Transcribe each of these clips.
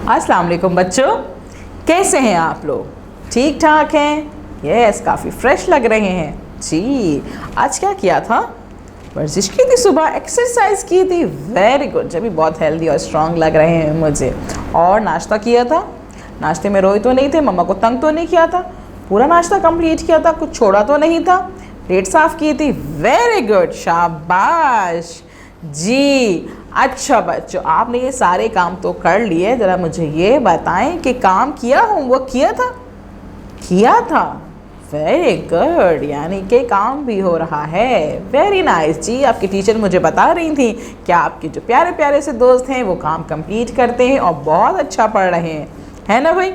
अस्सलाम वालेकुम बच्चों, कैसे हैं आप लोग? ठीक ठाक हैं? यस, काफ़ी फ्रेश लग रहे हैं जी। आज क्या किया था? वर्जिश की थी, सुबह एक्सरसाइज की थी। वेरी गुड, जब भी बहुत हेल्दी और स्ट्रांग लग रहे हैं मुझे। और नाश्ता किया था। नाश्ते में रोए तो नहीं थे, मम्मा को तंग तो नहीं किया था, पूरा नाश्ता कंप्लीट किया था, कुछ छोड़ा तो नहीं था, प्लेट साफ़ की थी। वेरी गुड, शाबाश जी। अच्छा बच्चों, आपने ये सारे काम तो कर लिए, ज़रा मुझे ये बताएं कि काम किया, होमवर्क किया था? किया था। वेरी गुड, यानी कि काम भी हो रहा है। वेरी नाइस जी। आपकी टीचर मुझे बता रही थी कि आपके जो प्यारे प्यारे से दोस्त हैं वो काम कंप्लीट करते हैं और बहुत अच्छा पढ़ रहे हैं, है ना भाई?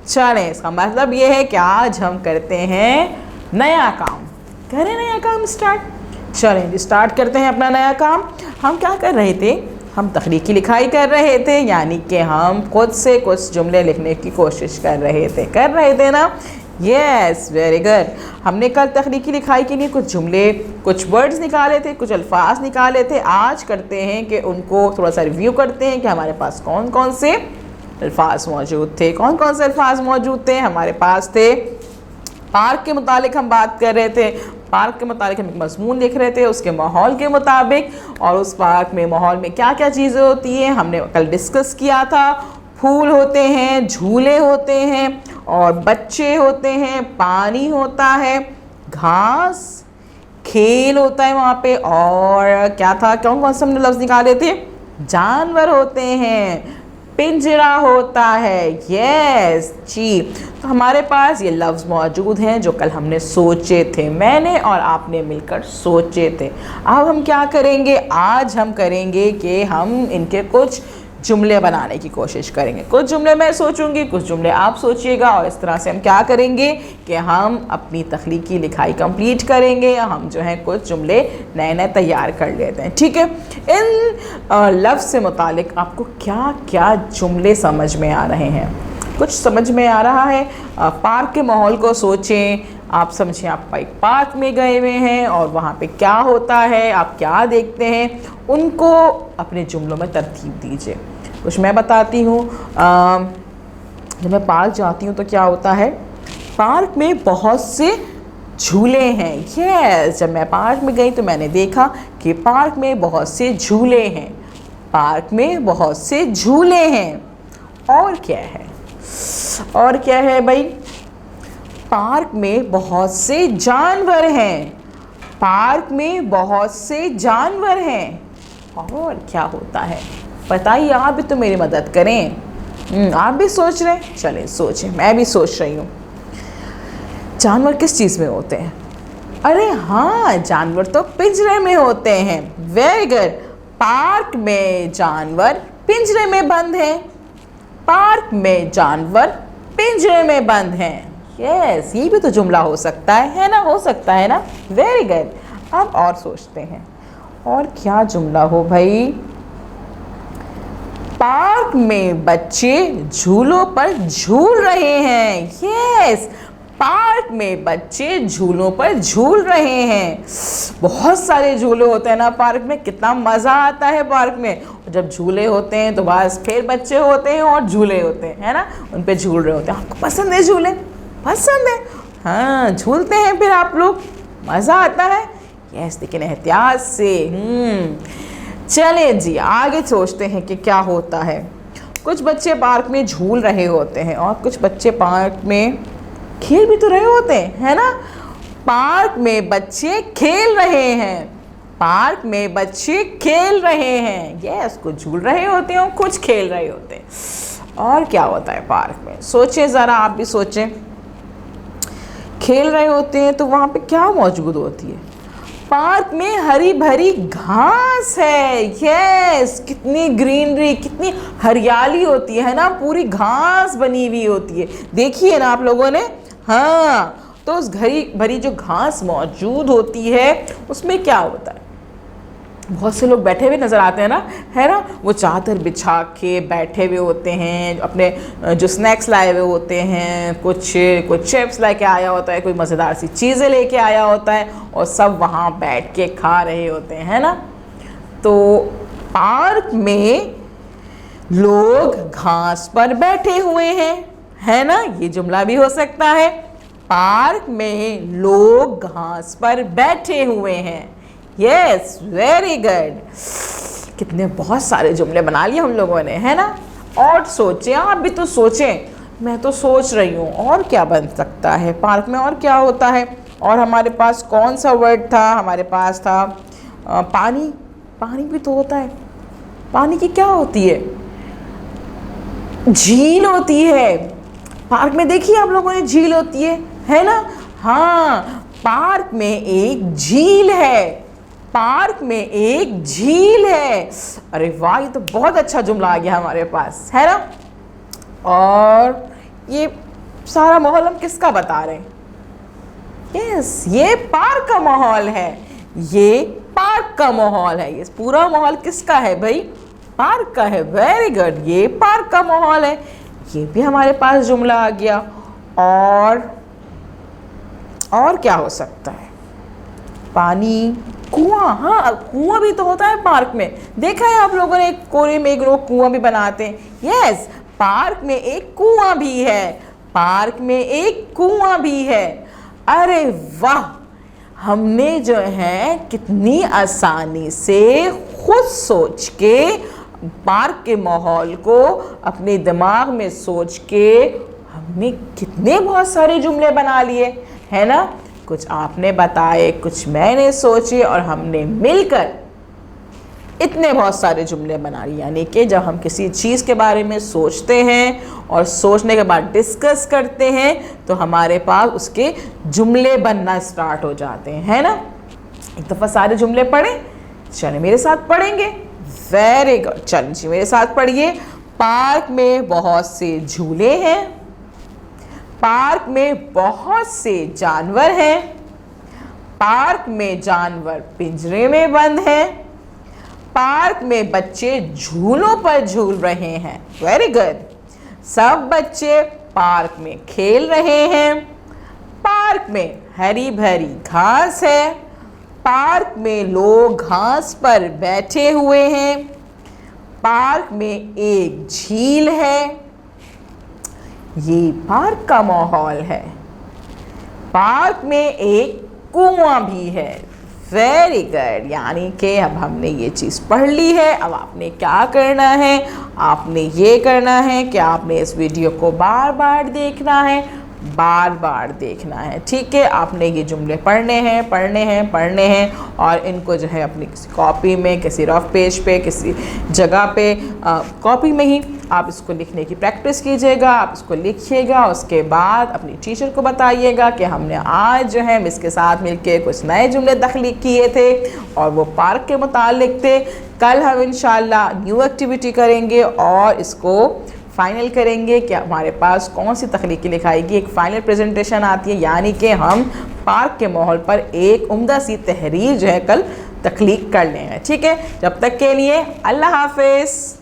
चलें, इसका मतलब ये है कि आज हम करते हैं नया काम। करें नया काम स्टार्ट। चलें जी, स्टार्ट करते हैं अपना नया काम। हम क्या कर रहे थे? हम तख्लीकी लिखाई कर रहे थे, यानी कि हम खुद से कुछ जुमले लिखने की कोशिश कर रहे थे ना? Yes, very good. हमने कल तख्लीकी लिखाई के लिए कुछ जुमले, कुछ वर्ड्स निकाले थे, कुछ अल्फाज निकाले थे। आज करते हैं कि उनको थोड़ा सा रिव्यू करते हैं कि हमारे पास कौन कौन से अल्फाज मौजूद थे। कौन कौन से अल्फाज मौजूद थे? हमारे पास थे, पार्क के मुतालिक हम बात कर रहे थे। पार्क के मुतालिक हम एक मज़मून लिख रहे थे उसके माहौल के मुताबिक, और उस पार्क में माहौल में क्या क्या चीज़ें होती हैं हमने कल डिस्कस किया था। फूल होते हैं, झूले होते हैं, और बच्चे होते हैं, पानी होता है, घास, खेल होता है वहाँ पे, और क्या था, कौन कौन से हमने लफ्ज़ निकाले थे? जानवर होते हैं, पिंजरा होता है। यस जी। तो हमारे पास ये लफ्ज़ मौजूद हैं जो कल हमने सोचे थे, मैंने और आपने मिलकर सोचे थे। अब हम क्या करेंगे? आज हम करेंगे कि हम इनके कुछ जुमले बनाने की कोशिश करेंगे। कुछ जुमले मैं सोचूंगी, कुछ जुमले आप सोचिएगा, और इस तरह से हम क्या करेंगे कि हम अपनी तख्लीकी लिखाई कंप्लीट करेंगे। हम जो है कुछ जुमले नए नए तैयार कर लेते हैं, ठीक है? इन लफ्ज़ से मुतालिक आपको क्या क्या जुमले समझ में आ रहे हैं? कुछ समझ में आ रहा है? पार्क के माहौल को सोचें। आप समझें, आप एक पार्क में गए हुए हैं और वहाँ पे क्या होता है, आप क्या देखते हैं, उनको अपने जुमलों में तरतीब दीजिए। कुछ मैं बताती हूँ। जब मैं पार्क जाती हूँ तो क्या होता है? पार्क में बहुत से झूले हैं। यस, जब मैं पार्क में गई तो मैंने देखा कि पार्क में बहुत से झूले हैं। पार्क में बहुत से झूले हैं। और क्या है? और क्या है भाई? पार्क में बहुत से जानवर हैं। पार्क में बहुत से जानवर हैं। और क्या होता है? बताइए, आप भी तो मेरी मदद करें। आप भी सोच रहे हैं? चलें सोचें, मैं भी सोच रही हूँ। जानवर किस चीज़ में होते हैं? अरे हाँ, जानवर तो पिंजरे में होते हैं। Very good. पार्क में जानवर पिंजरे में बंद हैं। पार्क में जानवर पिंजरे में बंद हैं। यस, ये भी तो जुमला हो सकता है ना? हो सकता है ना? Very good. अब और सोचते हैं, और क्या जुमला हो भाई? पार्क में बच्चे झूलों पर झूल रहे हैं। यस, पार्क में बच्चे झूलों पर झूल रहे हैं। बहुत सारे झूले होते हैं ना पार्क में, कितना मज़ा आता है पार्क में। जब झूले होते हैं तो बस फिर बच्चे होते हैं और झूले होते हैं, है ना? उन पे झूल रहे होते हैं। आपको पसंद है झूले? पसंद है? हाँ, झूलते हैं फिर आप लोग, मज़ा आता है। यस, लेकिन एहतियात से। चलें जी, आगे सोचते हैं कि क्या होता है। कुछ बच्चे पार्क में झूल रहे होते हैं और कुछ बच्चे पार्क में खेल भी तो रहे होते हैं, है ना? पार्क में बच्चे खेल रहे हैं। पार्क में बच्चे खेल रहे हैं। यस, कुछ झूल रहे होते हैं और कुछ खेल रहे होते हैं। और क्या होता है पार्क में? सोचें ज़रा, आप भी सोचें। खेल रहे होते हैं तो वहाँ पे क्या मौजूद होती है? पार्क में हरी भरी घास है। यस, कितनी ग्रीनरी, कितनी हरियाली होती है ना? पूरी घास बनी हुई होती है, देखिए ना आप लोगों ने। हाँ, तो उस हरी भरी जो घास मौजूद होती है उसमें क्या होता है? बहुत से लोग बैठे हुए नज़र आते हैं ना, है ना? वो चादर बिछा के बैठे हुए होते हैं, अपने जो स्नैक्स लाए हुए होते हैं, कुछ चिप्स लेके आया होता है, कोई मज़ेदार सी चीज़ें लेके आया होता है, और सब वहाँ बैठ के खा रहे होते हैं, है ना? तो पार्क में लोग घास पर बैठे हुए हैं, है ना? ये जुमला भी हो सकता है। पार्क में लोग घास पर बैठे हुए हैं। Yes, very good. कितने बहुत सारे जुमले बना लिए हम लोगों ने, है ना? और सोचें, आप भी तो सोचें। मैं तो सोच रही हूँ और क्या बन सकता है, पार्क में और क्या होता है। और हमारे पास कौन सा वर्ड था? हमारे पास था पानी। पानी भी तो होता है। पानी की क्या होती है? झील होती है। पार्क में देखिए आप लोगों ने, झील होती है ना? हाँ, पार्क में एक झील है। पार्क में एक झील है। अरे वाह, ये तो बहुत अच्छा जुमला आ गया हमारे पास, है ना? और ये सारा माहौल हम किसका बता रहे हैं? यस, ये पार्क का माहौल है। ये पार्क का माहौल है। ये पूरा माहौल किसका है भाई? पार्क का है। वेरी गुड, ये पार्क का माहौल है। ये भी हमारे पास जुमला आ गया। और क्या हो सकता है? पानी, कुआं। हाँ, कुआं भी तो होता है पार्क में। देखा है आप लोगों ने, कोने में एक लोग कुआं भी बनाते हैं। यस, पार्क में एक कुआं भी है। पार्क में एक कुआं भी है। अरे वाह, हमने जो है कितनी आसानी से खुद सोच के पार्क के माहौल को अपने दिमाग में सोच के हमने कितने बहुत सारे जुमले बना लिए, है ना? कुछ आपने बताए, कुछ मैंने सोचे, और हमने मिलकर इतने बहुत सारे जुमले बना लिए। यानी कि जब हम किसी चीज़ के बारे में सोचते हैं और सोचने के बाद डिस्कस करते हैं तो हमारे पास उसके जुमले बनना स्टार्ट हो जाते हैं, है ना? एक दफ़ा सारे जुमले पढ़ें। चलिए मेरे साथ पढ़ेंगे। वेरी गुड, चलिए जी मेरे साथ पढ़िए। पार्क में बहुत से झूले हैं। पार्क में बहुत से जानवर हैं। पार्क में जानवर पिंजरे में बंद हैं। पार्क में बच्चे झूलों पर झूल रहे हैं। Very good. सब बच्चे पार्क में खेल रहे हैं। पार्क में हरी भरी घास है। पार्क में लोग घास पर बैठे हुए हैं। पार्क में एक झील है। ये पार्क का माहौल है। पार्क में एक कुआं भी है। Very good. यानी कि अब हमने ये चीज़ पढ़ ली है। अब आपने क्या करना है? आपने ये करना है कि आपने इस वीडियो को बार बार देखना है, बार बार देखना है। ठीक है, आपने ये जुमले पढ़ने हैं और इनको जो है अपनी किसी कॉपी में, किसी रफ पेज पे, किसी जगह पे कॉपी में ही आप इसको लिखने की प्रैक्टिस कीजिएगा। आप इसको लिखिएगा, उसके बाद अपनी टीचर को बताइएगा कि हमने आज जो है मिस के साथ मिलके कुछ नए जुमले तख्लीक किए थे और वो पार्क के मुतालिक थे। कल हम इंशाल्लाह न्यू एक्टिविटी करेंगे और इसको फाइनल करेंगे कि हमारे पास कौन सी तख्लीकी लिखाई की एक फ़ाइनल प्रेजेंटेशन आती है। यानी कि हम पार्क के माहौल पर एक उम्दा सी तहरीर जो है कल तख्लीक कर लेंगे। ठीक है, जब तक के लिए अल्लाह हाफिज़।